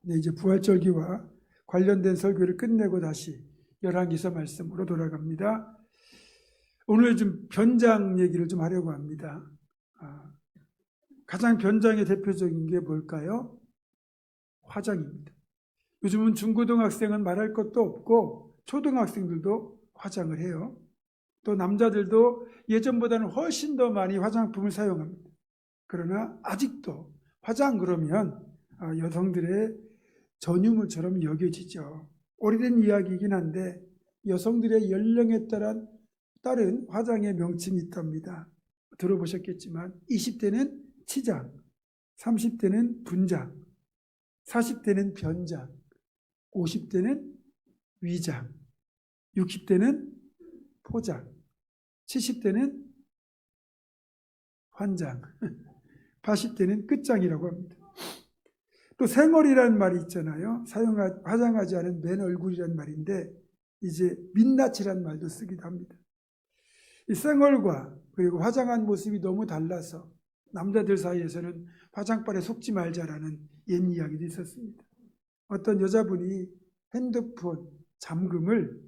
네, 이제 부활절기와 관련된 설교를 끝내고 다시 열왕기서 말씀으로 돌아갑니다. 오늘 좀 변장 얘기를 좀 하려고 합니다. 가장 변장의 대표적인 게 뭘까요? 화장입니다. 요즘은 중고등학생은 말할 것도 없고 초등학생들도 화장을 해요. 또 남자들도 예전보다는 훨씬 더 많이 화장품을 사용합니다. 그러나 아직도 화장 그러면 여성들의 전유물처럼 여겨지죠. 오래된 이야기이긴 한데 여성들의 연령에 따른 화장의 명칭이 있답니다. 들어보셨겠지만 20대는 치장, 30대는 분장, 40대는 변장, 50대는 위장, 60대는 포장, 70대는 환장, 80대는 끝장이라고 합니다. 또 생얼이라는 말이 있잖아요. 화장하지 않은 맨 얼굴이라는 말인데 이제 민낯이라는 말도 쓰기도 합니다. 이 생얼과 그리고 화장한 모습이 너무 달라서 남자들 사이에서는 화장빨에 속지 말자라는 옛 이야기도 있었습니다. 어떤 여자분이 핸드폰 잠금을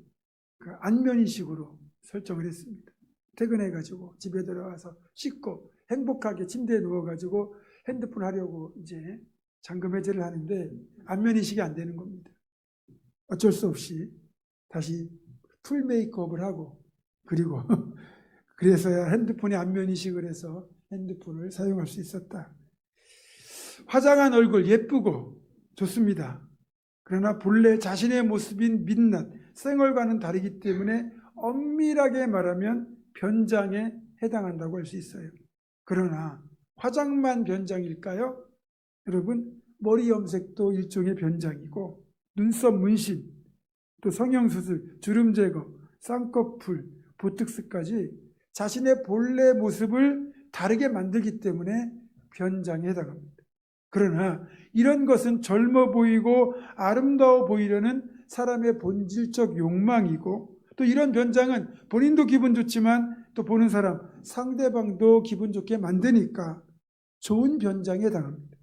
안면인식으로 설정을 했습니다. 퇴근해가지고 집에 들어가서 씻고 행복하게 침대에 누워가지고 핸드폰 하려고 이제 잠금 해제를 하는데 안면인식이 안 되는 겁니다. 어쩔 수 없이 다시 풀 메이크업을 하고 그리고 그래서야 핸드폰에 안면인식을 해서 핸드폰을 사용할 수 있었다. 화장한 얼굴 예쁘고 좋습니다. 그러나 본래 자신의 모습인 민낯, 생얼과는 다르기 때문에 엄밀하게 말하면 변장에 해당한다고 할 수 있어요. 그러나 화장만 변장일까요? 여러분, 머리 염색도 일종의 변장이고 눈썹 문신, 또 성형수술, 주름 제거, 쌍꺼풀, 보톡스까지 자신의 본래 모습을 다르게 만들기 때문에 변장에 해당합니다. 그러나 이런 것은 젊어 보이고 아름다워 보이려는 사람의 본질적 욕망이고 또 이런 변장은 본인도 기분 좋지만 또 보는 사람, 상대방도 기분 좋게 만드니까 좋은 변장에 해당합니다.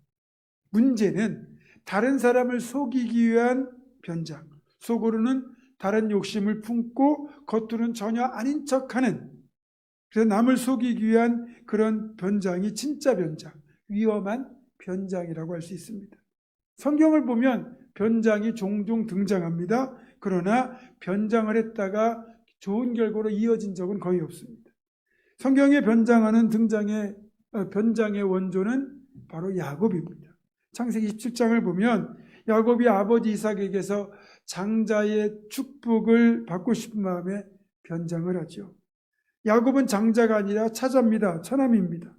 문제는 다른 사람을 속이기 위한 변장, 속으로는 다른 욕심을 품고 겉으로는 전혀 아닌 척하는, 그래서 남을 속이기 위한 그런 변장이 진짜 변장, 위험한 변장이라고 할 수 있습니다. 성경을 보면 변장이 종종 등장합니다. 그러나 변장을 했다가 좋은 결과로 이어진 적은 거의 없습니다. 성경에 변장하는 변장의 원조는 바로 야곱입니다. 창세기 17장을 보면 야곱이 아버지 이삭에게서 장자의 축복을 받고 싶은 마음에 변장을 하죠. 야곱은 장자가 아니라 차자입니다. 처남입니다.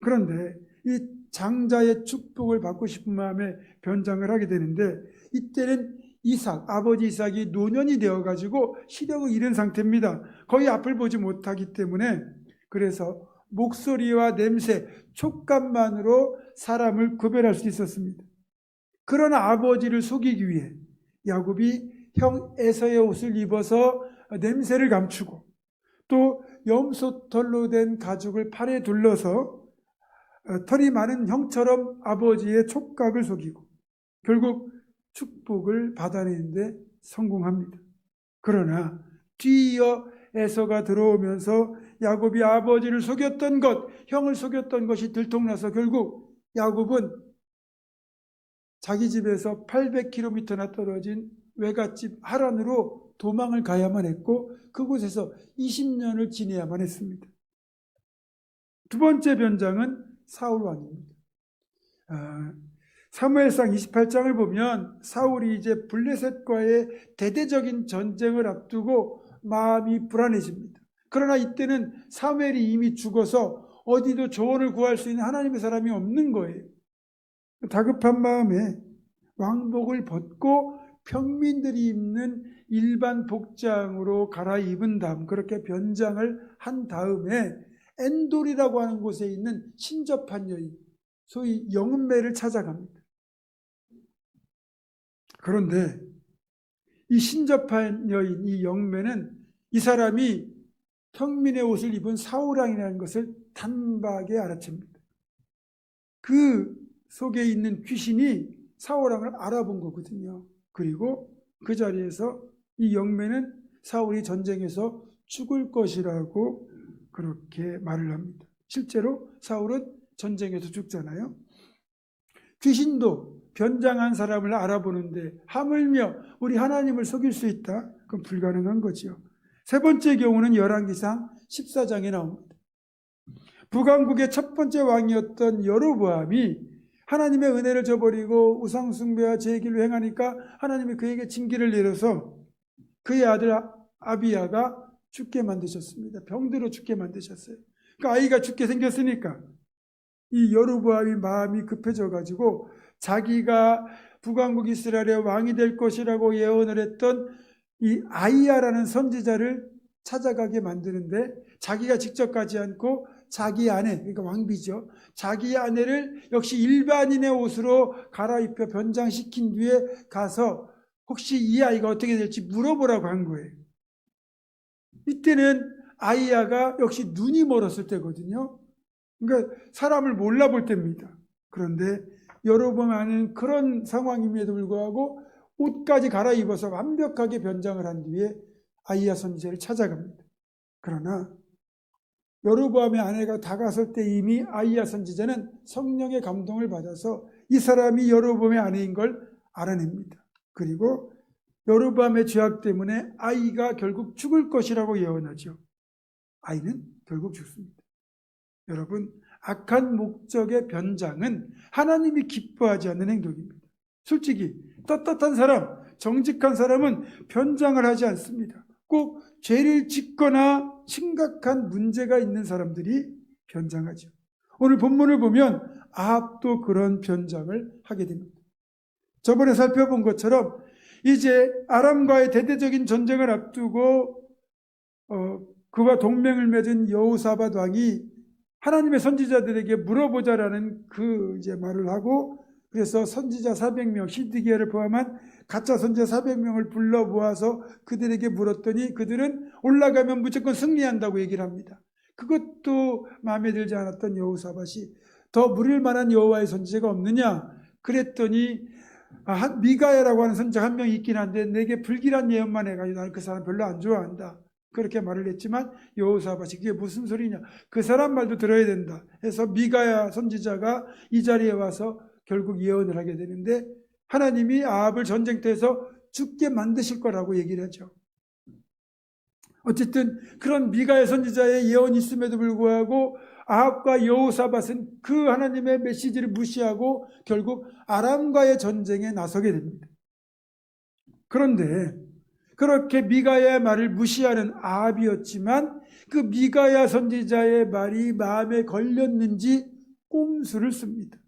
그런데 이 장자의 축복을 받고 싶은 마음에 변장을 하게 되는데 이때는 아버지 이삭이 노년이 되어가지고 시력을 잃은 상태입니다. 거의 앞을 보지 못하기 때문에 그래서 목소리와 냄새, 촉감만으로 사람을 구별할 수 있었습니다. 그러나 아버지를 속이기 위해 야곱이 형 에서의 옷을 입어서 냄새를 감추고 또 염소털로 된 가죽을 팔에 둘러서 털이 많은 형처럼 아버지의 촉각을 속이고 결국 축복을 받아내는데 성공합니다. 그러나 뒤이어 에서가 들어오면서 야곱이 아버지를 속였던 것, 형을 속였던 것이 들통나서 결국 야곱은 자기 집에서 800km나 떨어진 외갓집 하란으로 도망을 가야만 했고 그곳에서 20년을 지내야만 했습니다. 두 번째 변장은 사울 왕입니다. 사무엘상 28장을 보면 사울이 이제 블레셋과의 대대적인 전쟁을 앞두고 마음이 불안해집니다. 그러나 이때는 사무엘이 이미 죽어서 어디도 조언을 구할 수 있는 하나님의 사람이 없는 거예요. 다급한 마음에 왕복을 벗고 평민들이 입는 일반 복장으로 갈아입은 다음 그렇게 변장을 한 다음에 엔돌이라고 하는 곳에 있는 신접한 여인, 소위 영은매를 찾아갑니다. 그런데 이 신접한 여인, 이 영은매는 이 사람이 평민의 옷을 입은 사울왕이라는 것을 단박에 알아챕니다. 그 속에 있는 귀신이 사울 왕을 알아본 거거든요. 그리고 그 자리에서 이 영매는 사울이 전쟁에서 죽을 것이라고 그렇게 말을 합니다. 실제로 사울은 전쟁에서 죽잖아요. 귀신도 변장한 사람을 알아보는데 하물며 우리 하나님을 속일 수 있다? 그건 불가능한 거죠. 세 번째 경우는 열왕기상 14장에 나옵니다. 북왕국의 첫 번째 왕이었던 여로보암이 하나님의 은혜를 저버리고 우상숭배와 제기를 행하니까 하나님이 그에게 징계를 내려서 그의 아들 아비야가 죽게 만드셨습니다. 병들어 죽게 만드셨어요. 그러니까 아이가 죽게 생겼으니까 이 여로보암이 마음이 급해져 가지고 자기가 북왕국 이스라엘의 왕이 될 것이라고 예언을 했던 이 아이야라는 선지자를 찾아가게 만드는데 자기가 직접 가지 않고 자기 아내, 그러니까 왕비죠. 자기 아내를 역시 일반인의 옷으로 갈아입혀 변장시킨 뒤에 가서 혹시 이 아이가 어떻게 될지 물어보라고 한 거예요. 이때는 아이야가 역시 눈이 멀었을 때거든요. 그러니까 사람을 몰라볼 때입니다. 그런데 여로보암은 그런 상황임에도 불구하고 옷까지 갈아입어서 완벽하게 변장을 한 뒤에 아이야 선지자를 찾아갑니다. 그러나 여로보암의 아내가 다가설 때 이미 아이야 선지자는 성령의 감동을 받아서 이 사람이 여로보암의 아내인 걸 알아냅니다. 그리고 여로보암의 죄악 때문에 아이가 결국 죽을 것이라고 예언하죠. 아이는 결국 죽습니다. 여러분, 악한 목적의 변장은 하나님이 기뻐하지 않는 행동입니다. 솔직히 떳떳한 사람, 정직한 사람은 변장을 하지 않습니다. 꼭 죄를 짓거나 심각한 문제가 있는 사람들이 변장하죠. 오늘 본문을 보면 아합도 그런 변장을 하게 됩니다. 저번에 살펴본 것처럼 이제 아람과의 대대적인 전쟁을 앞두고 그와 동맹을 맺은 여호사밧 왕이 하나님의 선지자들에게 물어보자라는 이제 말을 하고, 그래서 선지자 400명, 시드기야를 포함한 가짜 선지자 400명을 불러 모아서 그들에게 물었더니 그들은 올라가면 무조건 승리한다고 얘기를 합니다. 그것도 마음에 들지 않았던 여호사밧이 더 물을 만한 여호와의 선지자가 없느냐 그랬더니 미가야라고 하는 선지자 한 명 있긴 한데 내게 불길한 예언만 해가지고 나는 그 사람 별로 안 좋아한다. 그렇게 말을 했지만 여호사밧이 그게 무슨 소리냐, 그 사람 말도 들어야 된다 해서 미가야 선지자가 이 자리에 와서 결국 예언을 하게 되는데 하나님이 아합을 전쟁터에서 죽게 만드실 거라고 얘기를 하죠. 어쨌든 그런 미가야 선지자의 예언이 있음에도 불구하고 아합과 여호사밧은 그 하나님의 메시지를 무시하고 결국 아람과의 전쟁에 나서게 됩니다. 그런데 그렇게 미가야의 말을 무시하는 아합이었지만 그 미가야 선지자의 말이 마음에 걸렸는지 꼼수를 씁니다.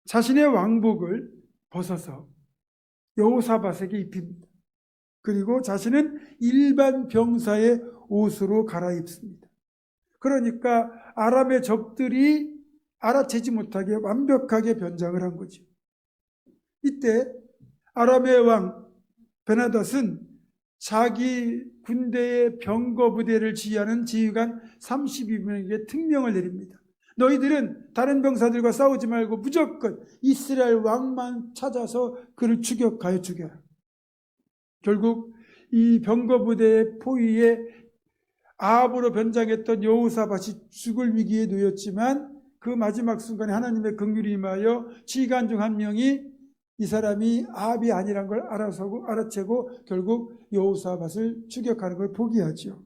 자신의 왕복을 벗어서 여호사밧에게 입힙니다. 그리고 자신은 일반 병사의 옷으로 갈아입습니다. 그러니까 아람의 적들이 알아채지 못하게 완벽하게 변장을 한 거죠. 이때 아람의 왕 베나닷은 자기 군대의 병거 부대를 지휘하는 지휘관 32명에게 특명을 내립니다. 너희들은 다른 병사들과 싸우지 말고 무조건 이스라엘 왕만 찾아서 그를 추격하여 죽여라. 결국 이 병거 부대의 포위에 아합으로 변장했던 여호사밧이 죽을 위기에 놓였지만 그 마지막 순간에 하나님의 긍휼이 임하여 지휘관 중 한 명이 이 사람이 아합이 아니란 걸 알아채고 결국 여호사밧을 추격하는 걸 포기하죠.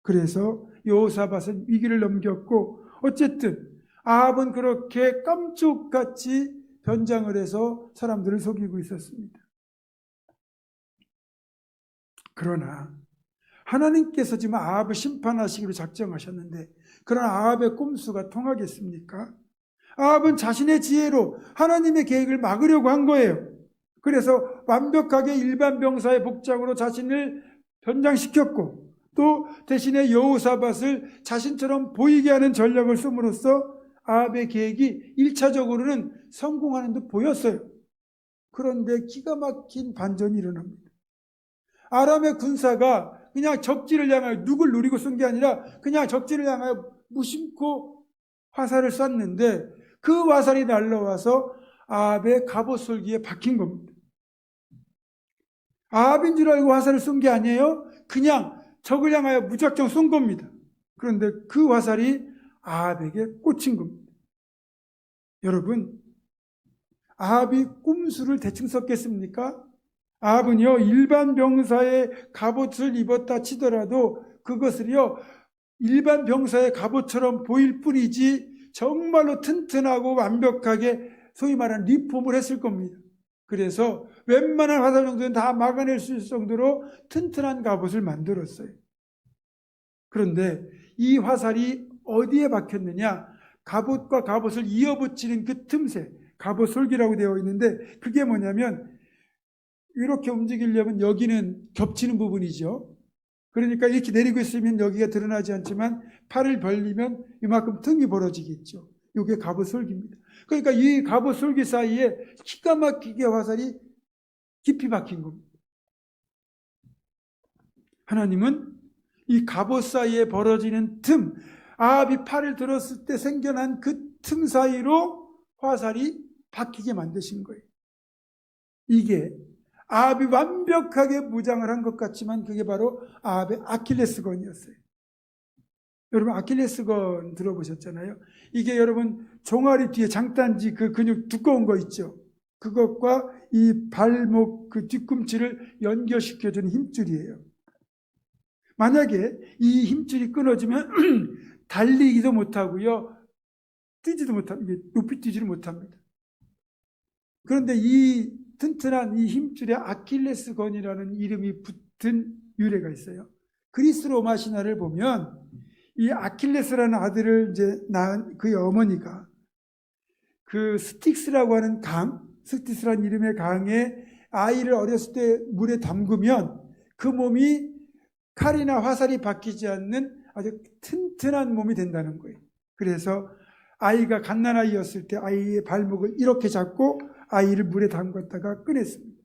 그래서 여호사밧은 위기를 넘겼고 어쨌든 아합은 그렇게 깜짝같이 변장을 해서 사람들을 속이고 있었습니다. 그러나 하나님께서 지금 아합을 심판하시기로 작정하셨는데 그런 아합의 꼼수가 통하겠습니까? 아합은 자신의 지혜로 하나님의 계획을 막으려고 한 거예요. 그래서 완벽하게 일반 병사의 복장으로 자신을 변장시켰고 또 대신에 여호사밧을 자신처럼 보이게 하는 전략을 씀으로써 아합의 계획이 1차적으로는 성공하는 듯 보였어요. 그런데 기가 막힌 반전이 일어납니다. 아람의 군사가 그냥 적지를 향하여 누굴 노리고 쏜 게 아니라 그냥 적지를 향하여 무심코 화살을 쐈는데 그 화살이 날라와서 아합의 갑옷 솔기에 박힌 겁니다. 아합인 줄 알고 화살을 쏜 게 아니에요. 그냥 적을 향하여 무작정 쏜 겁니다. 그런데 그 화살이 아합에게 꽂힌 겁니다. 여러분, 아합이 꼼수를 대충 썼겠습니까? 아합은요, 일반 병사의 갑옷을 입었다 치더라도 그것을요, 일반 병사의 갑옷처럼 보일 뿐이지 정말로 튼튼하고 완벽하게 소위 말하는 리폼을 했을 겁니다. 그래서 웬만한 화살 정도는 다 막아낼 수 있을 정도로 튼튼한 갑옷을 만들었어요. 그런데 이 화살이 어디에 박혔느냐? 갑옷과 갑옷을 이어붙이는 그 틈새, 갑옷 솔기라고 되어 있는데 그게 뭐냐면 이렇게 움직이려면 여기는 겹치는 부분이죠. 그러니까 이렇게 내리고 있으면 여기가 드러나지 않지만 팔을 벌리면 이만큼 틈이 벌어지겠죠. 이게 갑옷 솔기입니다. 그러니까 이 갑옷 솔기 사이에 기가 막히게 화살이 깊이 박힌 겁니다. 하나님은 이 갑옷 사이에 벌어지는 틈, 아합이 팔을 들었을 때 생겨난 그 틈 사이로 화살이 박히게 만드신 거예요. 이게 아합이 완벽하게 무장을 한 것 같지만 그게 바로 아합의 아킬레스건이었어요. 여러분 아킬레스건 들어보셨잖아요. 이게 여러분 종아리 뒤에 장단지 그 근육 두꺼운 거 있죠. 그것과 이 발목 그 뒤꿈치를 연결시켜주는 힘줄이에요. 만약에 이 힘줄이 끊어지면 달리기도 못하고요. 뛰지도 못합니다. 높이 뛰지를 못합니다. 그런데 이 튼튼한 이 힘줄에 아킬레스건이라는 이름이 붙은 유래가 있어요. 그리스 로마 신화를 보면 이 아킬레스라는 아들을 이제 낳은 그의 어머니가 그 스틱스라고 하는 강, 스틱스라는 이름의 강에 아이를 어렸을 때 물에 담그면 그 몸이 칼이나 화살이 박히지 않는 아주 튼튼한 몸이 된다는 거예요. 그래서 아이가 갓난아이였을 때 아이의 발목을 이렇게 잡고 아이를 물에 담갔다가 꺼냈습니다.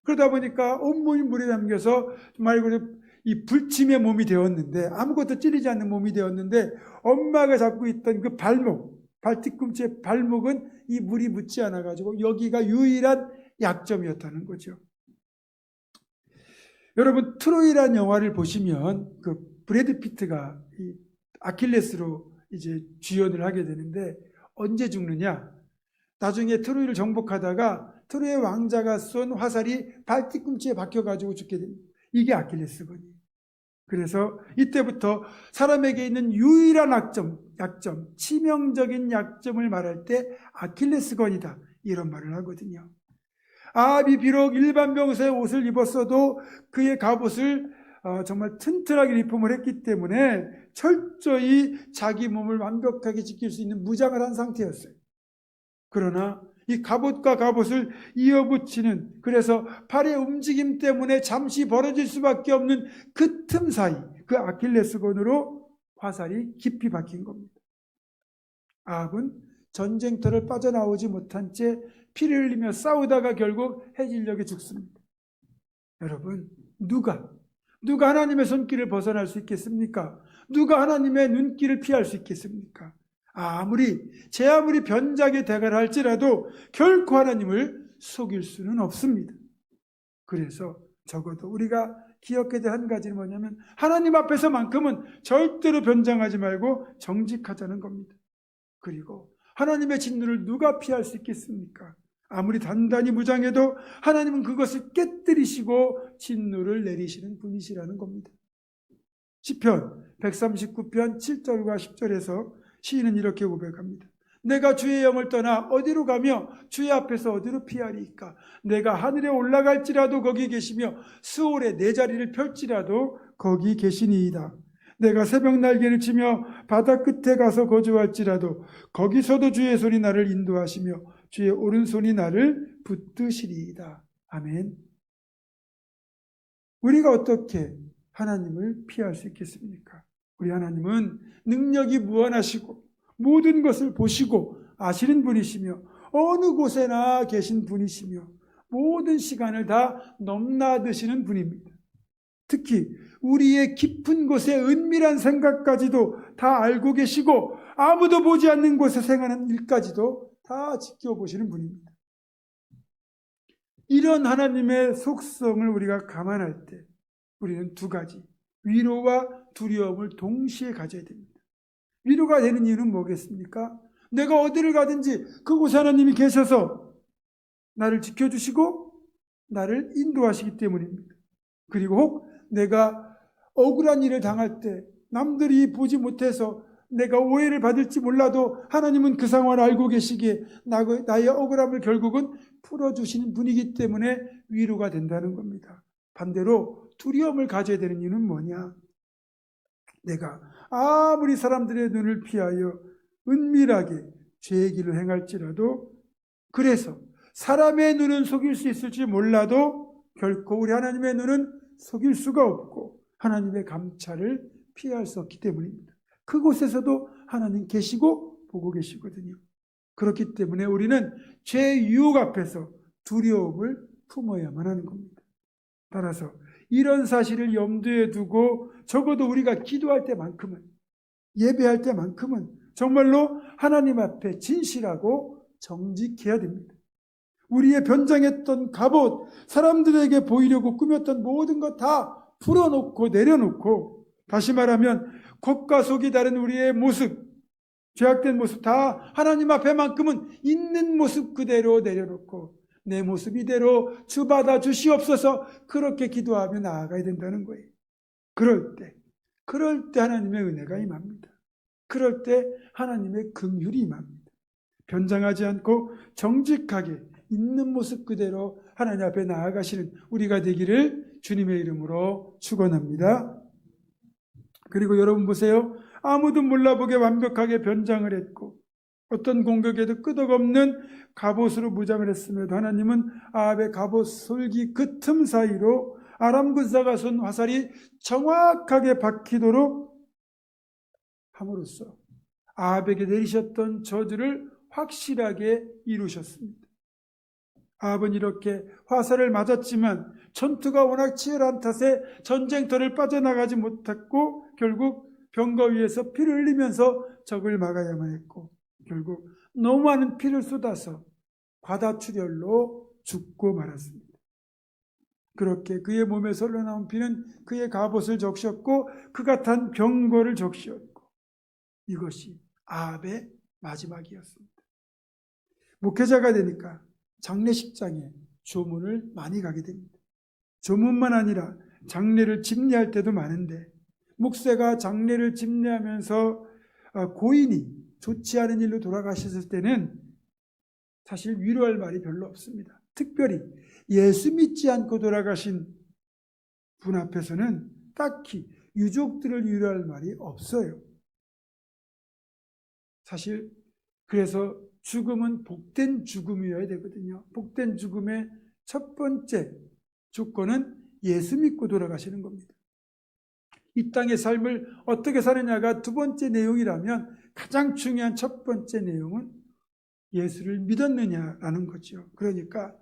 그러다 보니까 온몸이 물에 담겨서 말 그대로 이 불침의 몸이 되었는데 아무것도 찌르지 않는 몸이 되었는데 엄마가 잡고 있던 그 발목, 발뒤꿈치의 발목은 이 물이 묻지 않아가지고 여기가 유일한 약점이었다는 거죠. 여러분 트로이라는 영화를 보시면 그 브래드 피트가 이 아킬레스로 이제 주연을 하게 되는데 언제 죽느냐? 나중에 트로이를 정복하다가 트로이의 왕자가 쏜 화살이 발뒤꿈치에 박혀가지고 죽게 됩니다. 이게 아킬레스건이에요. 그래서 이때부터 사람에게 있는 유일한 약점, 치명적인 약점을 말할 때 아킬레스건이다 이런 말을 하거든요. 아합이 비록 일반 병사의 옷을 입었어도 그의 갑옷을 정말 튼튼하게 리폼을 했기 때문에 철저히 자기 몸을 완벽하게 지킬 수 있는 무장을 한 상태였어요. 그러나 이 갑옷과 갑옷을 이어붙이는 그래서 팔의 움직임 때문에 잠시 벌어질 수밖에 없는 그 틈 사이 그 아킬레스건으로 화살이 깊이 박힌 겁니다. 아합은 전쟁터를 빠져나오지 못한 채 피를 흘리며 싸우다가 결국 해질녘에 죽습니다. 여러분 누가 하나님의 손길을 벗어날 수 있겠습니까? 누가 하나님의 눈길을 피할 수 있겠습니까? 제 아무리 변작의 대가를 할지라도 결코 하나님을 속일 수는 없습니다. 그래서 적어도 우리가 기억해야 될 한 가지는 뭐냐면 하나님 앞에서만큼은 절대로 변장하지 말고 정직하자는 겁니다. 그리고 하나님의 진노를 누가 피할 수 있겠습니까? 아무리 단단히 무장해도 하나님은 그것을 깨뜨리시고 진노를 내리시는 분이시라는 겁니다. 시편 139편 7절과 10절에서 시인은 이렇게 고백합니다. 내가 주의 영을 떠나 어디로 가며 주의 앞에서 어디로 피하리이까? 내가 하늘에 올라갈지라도 거기 계시며 스올에 내 자리를 펼지라도 거기 계시니이다. 내가 새벽 날개를 치며 바다 끝에 가서 거주할지라도 거기서도 주의 손이 나를 인도하시며 주의 오른손이 나를 붙드시리이다. 아멘. 우리가 어떻게 하나님을 피할 수 있겠습니까? 우리 하나님은 능력이 무한하시고 모든 것을 보시고 아시는 분이시며 어느 곳에나 계신 분이시며 모든 시간을 다 넘나드시는 분입니다. 특히 우리의 깊은 곳의 은밀한 생각까지도 다 알고 계시고 아무도 보지 않는 곳에 행하는 일까지도 다 지켜보시는 분입니다. 이런 하나님의 속성을 우리가 감안할 때 우리는 두 가지, 위로와 두려움을 동시에 가져야 됩니다. 위로가 되는 이유는 뭐겠습니까? 내가 어디를 가든지 그곳에 하나님이 계셔서 나를 지켜주시고 나를 인도하시기 때문입니다. 그리고 혹 내가 억울한 일을 당할 때 남들이 보지 못해서 내가 오해를 받을지 몰라도 하나님은 그 상황을 알고 계시기에 나의 억울함을 결국은 풀어주시는 분이기 때문에 위로가 된다는 겁니다. 반대로 두려움을 가져야 되는 이유는 뭐냐? 내가 아무리 사람들의 눈을 피하여 은밀하게 죄의 길을 행할지라도, 그래서 사람의 눈은 속일 수 있을지 몰라도 결코 우리 하나님의 눈은 속일 수가 없고 하나님의 감찰을 피할 수 없기 때문입니다. 그곳에서도 하나님 계시고 보고 계시거든요. 그렇기 때문에 우리는 죄의 유혹 앞에서 두려움을 품어야만 하는 겁니다. 따라서 이런 사실을 염두에 두고 적어도 우리가 기도할 때만큼은, 예배할 때만큼은 정말로 하나님 앞에 진실하고 정직해야 됩니다. 우리의 변장했던 갑옷, 사람들에게 보이려고 꾸몄던 모든 것 다 풀어놓고 내려놓고, 다시 말하면 겉과 속이 다른 우리의 모습, 죄악된 모습 다 하나님 앞에만큼은 있는 모습 그대로 내려놓고 내 모습 이대로 주받아 주시옵소서, 그렇게 기도하며 나아가야 된다는 거예요. 그럴 때 하나님의 은혜가 임합니다. 그럴 때 하나님의 긍휼이 임합니다. 변장하지 않고 정직하게 있는 모습 그대로 하나님 앞에 나아가시는 우리가 되기를 주님의 이름으로 축원합니다. 그리고 여러분 보세요. 아무도 몰라보게 완벽하게 변장을 했고 어떤 공격에도 끄덕없는 갑옷으로 무장을 했음에도 하나님은 아합의 갑옷 솔기 그 틈 사이로 아람 군사가 쏜 화살이 정확하게 박히도록 함으로써 아합에게 내리셨던 저주를 확실하게 이루셨습니다. 아합은 이렇게 화살을 맞았지만 전투가 워낙 치열한 탓에 전쟁터를 빠져나가지 못했고 결국 병거 위에서 피를 흘리면서 적을 막아야만 했고 결국 너무 많은 피를 쏟아서 과다출혈로 죽고 말았습니다. 그렇게 그의 몸에서 흘러나온 피는 그의 갑옷을 적셨고 그가 탄 병거를 적셨고, 이것이 아합의 마지막이었습니다. 목회자가 되니까 장례식장에 조문을 많이 가게 됩니다. 조문만 아니라 장례를 집례할 때도 많은데 목사가 장례를 집례하면서 고인이 좋지 않은 일로 돌아가셨을 때는 사실 위로할 말이 별로 없습니다. 특별히 예수 믿지 않고 돌아가신 분 앞에서는 딱히 유족들을 위로할 말이 없어요. 사실 그래서 죽음은 복된 죽음이어야 되거든요. 복된 죽음의 첫 번째 조건은 예수 믿고 돌아가시는 겁니다. 이 땅의 삶을 어떻게 사느냐가 두 번째 내용이라면 가장 중요한 첫 번째 내용은 예수를 믿었느냐라는 거죠. 그러니까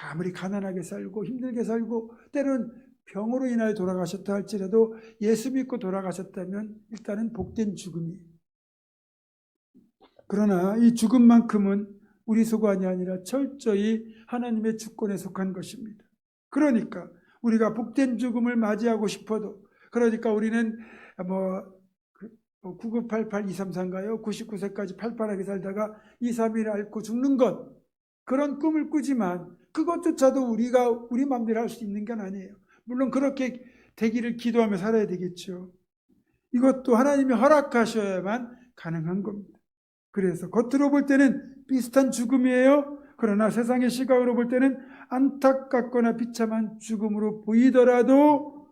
아무리 가난하게 살고 힘들게 살고 때로는 병으로 인하여 돌아가셨다 할지라도 예수 믿고 돌아가셨다면 일단은 복된 죽음이에요. 그러나 이 죽음만큼은 우리 소관이 아니라 철저히 하나님의 주권에 속한 것입니다. 그러니까 우리가 복된 죽음을 맞이하고 싶어도, 그러니까 우리는 9988 233가요? 99세까지 팔팔하게 살다가 231을 앓고 죽는 것, 그런 꿈을 꾸지만 그것조차도 우리가 우리 마음대로 할 수 있는 건 아니에요. 물론 그렇게 되기를 기도하며 살아야 되겠죠. 이것도 하나님이 허락하셔야만 가능한 겁니다. 그래서 겉으로 볼 때는 비슷한 죽음이에요. 그러나 세상의 시각으로 볼 때는 안타깝거나 비참한 죽음으로 보이더라도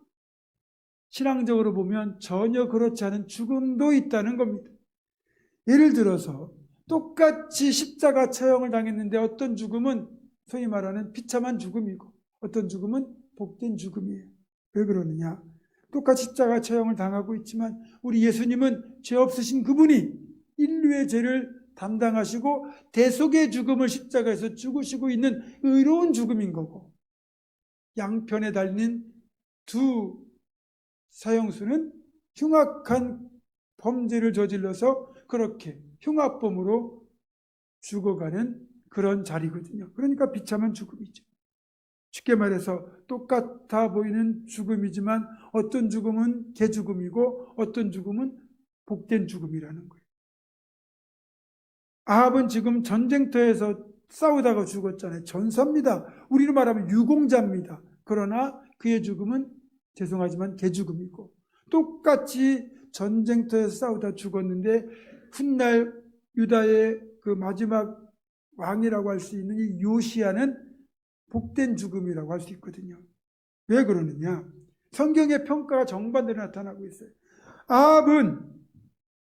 신앙적으로 보면 전혀 그렇지 않은 죽음도 있다는 겁니다. 예를 들어서 똑같이 십자가 처형을 당했는데 어떤 죽음은 소위 말하는 비참한 죽음이고 어떤 죽음은 복된 죽음이에요. 왜 그러느냐? 똑같이 십자가 처형을 당하고 있지만 우리 예수님은 죄 없으신 그분이 인류의 죄를 담당하시고 대속의 죽음을 십자가에서 죽으시고 있는 의로운 죽음인 거고, 양편에 달린 두 사형수는 흉악한 범죄를 저질러서 그렇게 흉악범으로 죽어가는 그런 자리거든요. 그러니까 비참한 죽음이죠. 쉽게 말해서 똑같아 보이는 죽음이지만 어떤 죽음은 개죽음이고 어떤 죽음은 복된 죽음이라는 거예요. 아합은 지금 전쟁터에서 싸우다가 죽었잖아요. 전사입니다. 우리로 말하면 유공자입니다. 그러나 그의 죽음은 죄송하지만 개죽음이고, 똑같이 전쟁터에서 싸우다 죽었는데 훗날 유다의 그 마지막 왕이라고 할 수 있는 이 요시야는 복된 죽음이라고 할 수 있거든요. 왜 그러느냐? 성경의 평가가 정반대로 나타나고 있어요. 아합은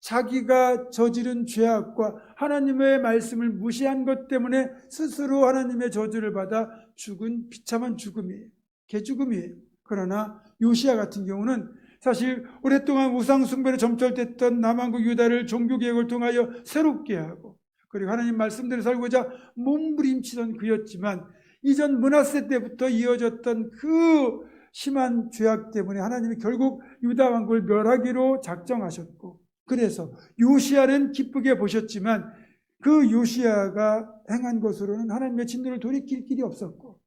자기가 저지른 죄악과 하나님의 말씀을 무시한 것 때문에 스스로 하나님의 저주를 받아 죽은 비참한 죽음이에요. 개죽음이에요. 그러나 요시야 같은 경우는 사실 오랫동안 우상 숭배로 점철됐던 남왕국 유다를 종교개혁을 통하여 새롭게 하고, 그리고 하나님 말씀대로 살고자 몸부림치던 그였지만 이전 므낫세 때부터 이어졌던 그 심한 죄악 때문에 하나님이 결국 유다 왕국을 멸하기로 작정하셨고, 그래서 요시야는 기쁘게 보셨지만 그 요시야가 행한 것으로는 하나님의 진노를 돌이킬 길이 없었고,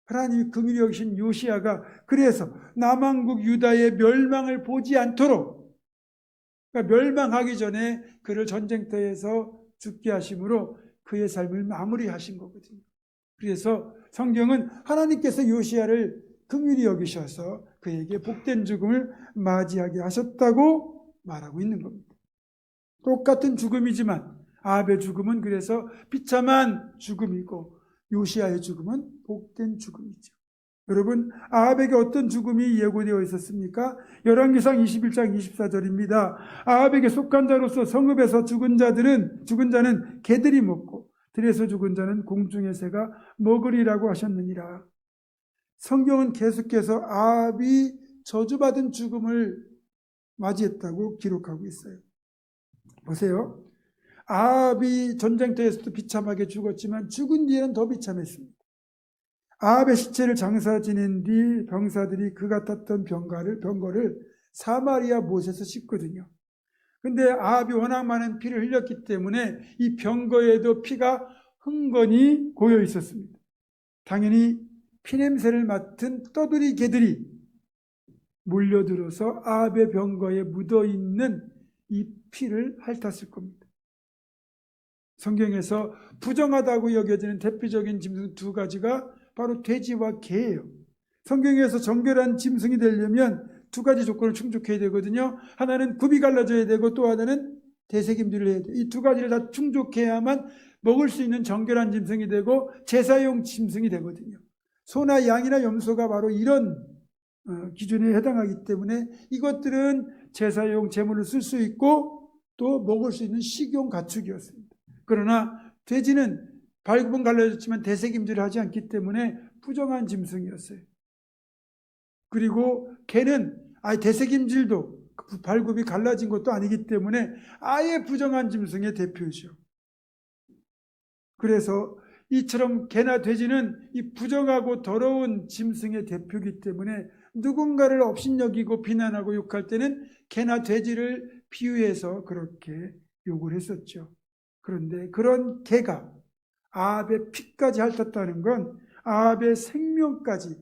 하나님이 긍휼히 여기신 요시야가 그래서 남왕국 유다의 멸망을 보지 않도록, 그러니까 멸망하기 전에 그를 전쟁터에서 죽게 하심으로 그의 삶을 마무리하신 거거든요. 그래서 성경은 하나님께서 요시야를 긍휼히 여기셔서 그에게 복된 죽음을 맞이하게 하셨다고 말하고 있는 겁니다. 똑같은 죽음이지만 아합의 죽음은 그래서 비참한 죽음이고 요시야의 죽음은 복된 죽음이죠. 여러분, 아합에게 어떤 죽음이 예고되어 있었습니까? 열왕기상 21장 24절입니다. 아합에게 속한 자로서 성읍에서 죽은 자는 개들이 먹고 들에서 죽은 자는 공중의 새가 먹으리라고 하셨느니라. 성경은 계속해서 아합이 저주받은 죽음을 맞이했다고 기록하고 있어요. 보세요. 아합이 전쟁터에서도 비참하게 죽었지만 죽은 뒤에는 더 비참했습니다. 아합의 시체를 장사 지낸 뒤 병사들이 그가 탔던 병거를 사마리아 못에서 씻거든요. 근데 아합이 워낙 많은 피를 흘렸기 때문에 이 병거에도 피가 흥건히 고여 있었습니다. 당연히 피냄새를 맡은 떠돌이 개들이 몰려들어서 아합의 병거에 묻어있는 이 피를 핥았을 겁니다. 성경에서 부정하다고 여겨지는 대표적인 짐승 두 가지가 바로 돼지와 개예요. 성경에서 정결한 짐승이 되려면 두 가지 조건을 충족해야 되거든요. 하나는 굽이 갈라져야 되고 또 하나는 대새김질을 해야 돼요. 이 두 가지를 다 충족해야만 먹을 수 있는 정결한 짐승이 되고 제사용 짐승이 되거든요. 소나 양이나 염소가 바로 이런 기준에 해당하기 때문에 이것들은 제사용 제물을 쓸 수 있고 또 먹을 수 있는 식용 가축이었습니다. 그러나 돼지는 발굽은 갈라졌지만 대새김질을 하지 않기 때문에 부정한 짐승이었어요. 그리고 개는 아예 대새김질도 발굽이 갈라진 것도 아니기 때문에 아예 부정한 짐승의 대표죠. 그래서 이처럼 개나 돼지는 이 부정하고 더러운 짐승의 대표이기 때문에 누군가를 업신여기고 비난하고 욕할 때는 개나 돼지를 비유해서 그렇게 욕을 했었죠. 그런데 그런 개가 아합의 피까지 핥았다는 건 아합의 생명까지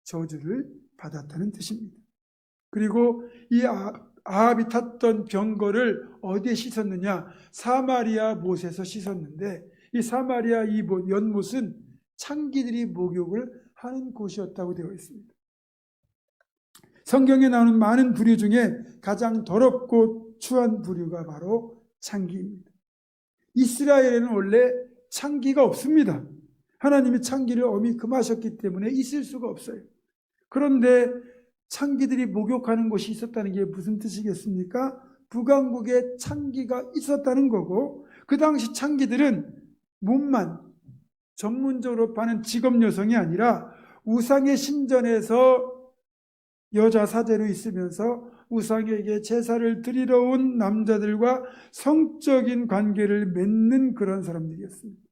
저주를 받았다는 뜻입니다. 그리고 이 아합이 탔던 병거를 어디에 씻었느냐? 사마리아 못에서 씻었는데 이 사마리아 이 연못은 창기들이 목욕을 하는 곳이었다고 되어 있습니다. 성경에 나오는 많은 부류 중에 가장 더럽고 추한 부류가 바로 창기입니다. 이스라엘에는 원래 창기가 없습니다. 하나님이 창기를 엄히 금하셨기 때문에 있을 수가 없어요. 그런데 창기들이 목욕하는 곳이 있었다는 게 무슨 뜻이겠습니까? 북왕국에 창기가 있었다는 거고, 그 당시 창기들은 몸만 전문적으로 파는 직업 여성이 아니라 우상의 신전에서 여자 사제로 있으면서 우상에게 제사를 드리러 온 남자들과 성적인 관계를 맺는 그런 사람들이었습니다.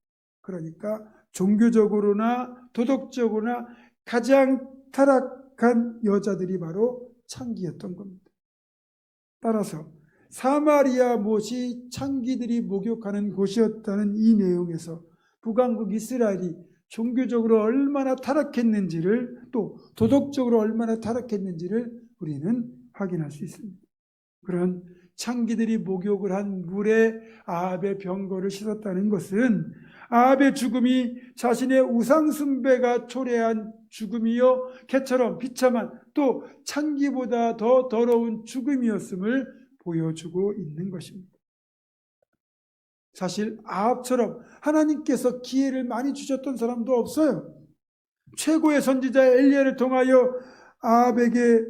그러니까 종교적으로나 도덕적으로나 가장 타락한 여자들이 바로 창기였던 겁니다. 따라서 사마리아 못이 창기들이 목욕하는 곳이었다는 이 내용에서 북왕국 이스라엘이 종교적으로 얼마나 타락했는지를, 또 도덕적으로 얼마나 타락했는지를 우리는 확인할 수 있습니다. 그런 창기들이 목욕을 한 물에 아합의 병거를 씻었다는 것은 아합의 죽음이 자신의 우상 숭배가 초래한 죽음이요 개처럼 비참한, 또 창기보다 더 더러운 죽음이었음을 보여주고 있는 것입니다. 사실 아합처럼 하나님께서 기회를 많이 주셨던 사람도 없어요. 최고의 선지자 엘리야를 통하여 아합에게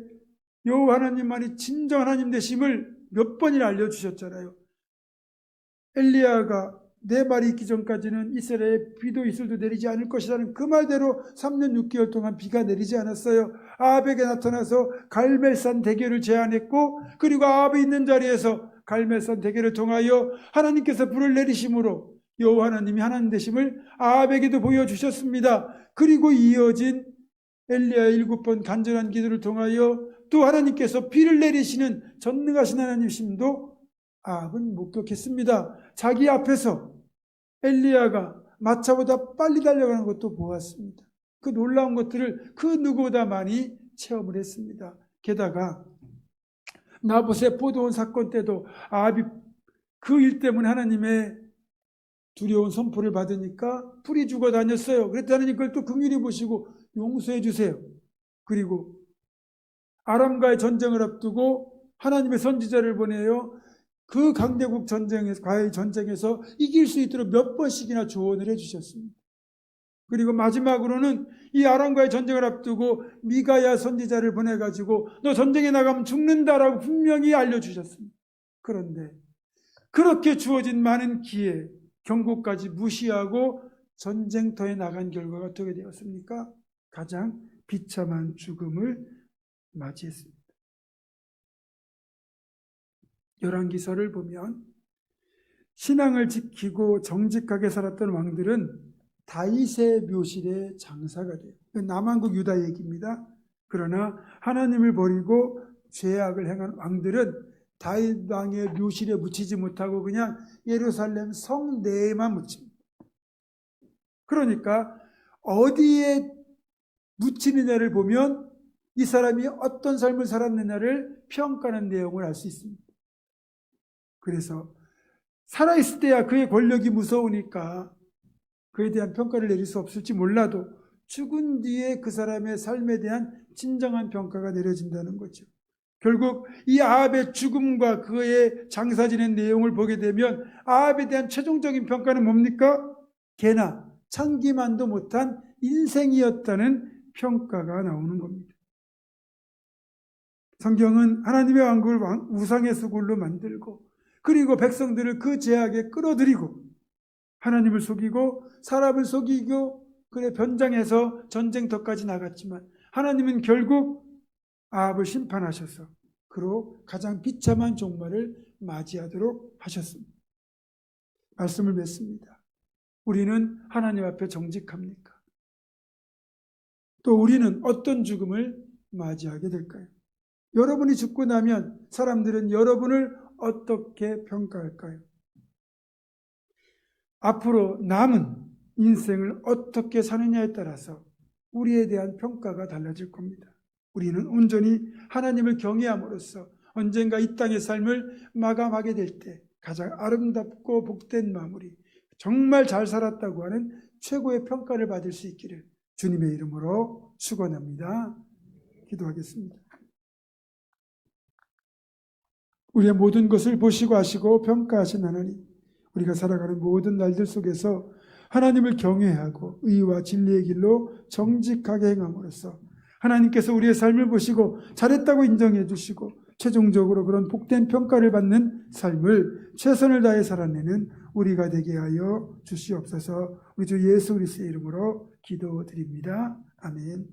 여호와 하나님만이 진정 하나님 되심을 몇 번이나 알려주셨잖아요. 엘리야가 내 말이 있기 전까지는 이스라엘에 비도 이슬도 내리지 않을 것이라는 그 말대로 3년 6개월 동안 비가 내리지 않았어요. 아합에게 나타나서 갈멜산 대교를 제안했고, 그리고 아합이 있는 자리에서 갈멜산 대교를 통하여 하나님께서 불을 내리심으로 여호와 하나님이 하나님 되심을 아합에게도 보여주셨습니다. 그리고 이어진 엘리야의 7번 간절한 기도를 통하여 또 하나님께서 비를 내리시는 전능하신 하나님심도 아합은 목격했습니다. 자기 앞에서 엘리야가 마차보다 빨리 달려가는 것도 보았습니다. 그 놀라운 것들을 그 누구보다 많이 체험을 했습니다. 게다가 나봇의 포도원 사건 때도 아합이 그 일 때문에 하나님의 두려운 선포를 받으니까 풀이 죽어 다녔어요. 그랬더니 하나님 그걸 또 긍휼히 보시고 용서해 주세요. 그리고 아람과의 전쟁을 앞두고 하나님의 선지자를 보내요. 그 강대국 과의 전쟁에서 이길 수 있도록 몇 번씩이나 조언을 해주셨습니다. 그리고 마지막으로는 이 아람과의 전쟁을 앞두고 미가야 선지자를 보내가지고 너 전쟁에 나가면 죽는다라고 분명히 알려주셨습니다. 그런데 그렇게 주어진 많은 기회, 경고까지 무시하고 전쟁터에 나간 결과가 어떻게 되었습니까? 가장 비참한 죽음을 맞이했습니다. 열왕기서를 보면 신앙을 지키고 정직하게 살았던 왕들은 다윗의 묘실에 장사가 돼요. 남한국 유다 얘기입니다. 그러나 하나님을 버리고 죄악을 행한 왕들은 다윗 왕의 묘실에 묻히지 못하고 그냥 예루살렘 성 내에만 묻힙니다. 그러니까 어디에 묻히느냐를 보면 이 사람이 어떤 삶을 살았느냐를 평가하는 내용을 알 수 있습니다. 그래서 살아있을 때야 그의 권력이 무서우니까 그에 대한 평가를 내릴 수 없을지 몰라도 죽은 뒤에 그 사람의 삶에 대한 진정한 평가가 내려진다는 거죠. 결국 이 아합의 죽음과 그의 장사 지낸 내용을 보게 되면 아합에 대한 최종적인 평가는 뭡니까? 개나 창기만도 못한 인생이었다는 평가가 나오는 겁니다. 성경은 하나님의 왕국을 우상의 수굴로 만들고, 그리고 백성들을 그 죄악에 끌어들이고, 하나님을 속이고 사람을 속이고 그래 변장해서 전쟁터까지 나갔지만 하나님은 결국 아합을 심판하셔서 그로 가장 비참한 종말을 맞이하도록 하셨습니다. 말씀을 맺습니다. 우리는 하나님 앞에 정직합니까? 또 우리는 어떤 죽음을 맞이하게 될까요? 여러분이 죽고 나면 사람들은 여러분을 어떻게 평가할까요? 앞으로 남은 인생을 어떻게 사느냐에 따라서 우리에 대한 평가가 달라질 겁니다. 우리는 온전히 하나님을 경외함으로써 언젠가 이 땅의 삶을 마감하게 될 때 가장 아름답고 복된 마무리, 정말 잘 살았다고 하는 최고의 평가를 받을 수 있기를 주님의 이름으로 축원합니다. 기도하겠습니다. 우리의 모든 것을 보시고 아시고 평가하신 하나님, 우리가 살아가는 모든 날들 속에서 하나님을 경외하고 의와 진리의 길로 정직하게 행함으로써 하나님께서 우리의 삶을 보시고 잘했다고 인정해 주시고 최종적으로 그런 복된 평가를 받는 삶을 최선을 다해 살아내는 우리가 되게 하여 주시옵소서. 우리 주 예수 그리스도의 이름으로 기도드립니다. 아멘.